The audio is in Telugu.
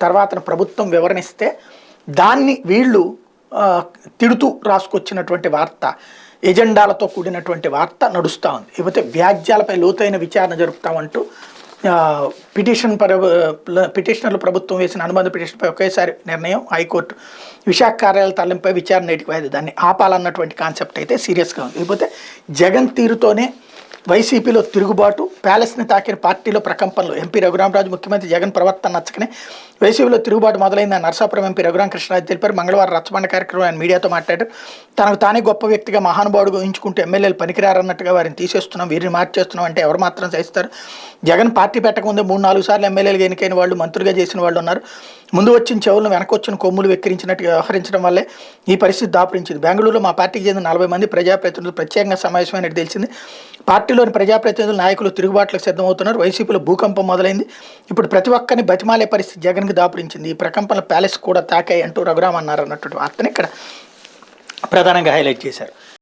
తర్వాత ప్రభుత్వం వివరణిస్తే దాన్ని వీళ్ళు తిడుతూ రాసుకొచ్చినటువంటి వార్త, ఎజెండాలతో కూడినటువంటి వార్త నడుస్తూ ఉంది. ఇకపోతే వ్యాజ్యాలపై లోతైన విచారణ జరుపుతామంటూ పిటిషనర్లు ప్రభుత్వం వేసిన అనుబంధ పిటిషన్పై ఒకేసారి నిర్ణయం. హైకోర్టు విశాఖ కార్యాలయ తరలింపై విచారణ నేటికి వాయిదా. దాన్ని ఆపాలన్నటువంటి కాన్సెప్ట్ అయితే సీరియస్గా ఉంది. ఇకపోతే జగన్ తీరుతోనే వైసీపీలో తిరుగుబాటు, ప్యాలెస్ని తాకిన పార్టీలో ప్రకంపనలు. ఎంపీ రఘురామరాజు ముఖ్యమంత్రి జగన్ ప్రవర్తన నచ్చకనే వైసీపీలో తిరుగుబాటు మొదలైందని నరసాపురం ఎంపీ రఘురామకృష్ణరాజు తెలిపారు. మంగళవారం రచ్చబండ కార్యక్రమం ఆయన మీడియాతో మాట్లాడారు. తనకు తానే గొప్ప వ్యక్తిగా మహానుభావుడు ఊహించుకుంటూ ఎమ్మెల్యేలు పనికిరారన్నట్టుగా వారిని తీసేస్తున్నాం, వీరిని మార్చేస్తున్నాం అంటే ఎవరు మాత్రం సహిస్తారు? జగన్ పార్టీ పెట్టకముందే 3-4 సార్లు ఎమ్మెల్యేలుగా ఎన్నికైన వాళ్ళు, మంత్రులుగా చేసిన వాళ్ళు ఉన్నారు. ముందు వచ్చిన చెవులను వెనకొచ్చిన కొమ్ములు వెక్కిరించినట్టుగా వ్యవహరించడం వల్లే ఈ పరిస్థితి దాపురించింది. బెంగళూరులో మా పార్టీకి చెందిన 40 మంది ప్రజాప్రతినిధులు ప్రత్యేకంగా సమావేశమైనట్టు తెలిసింది. పార్టీలోని ప్రజాప్రతినిధులు, నాయకులు తిరుగుబాట్లకు సిద్ధమవుతున్నారు. వైసీపీలో భూకంపం మొదలైంది. ఇప్పుడు ప్రతి ఒక్కరిని బతిమాలే పరిస్థితి జగన్కి దాపురించింది. ఈ ప్రకంపనల ప్యాలెస్ కూడా తాకాయి అంటూ రఘురామ్ అన్నారు అన్నటువంటి వార్తని ఇక్కడ ప్రధానంగా హైలైట్ చేశారు.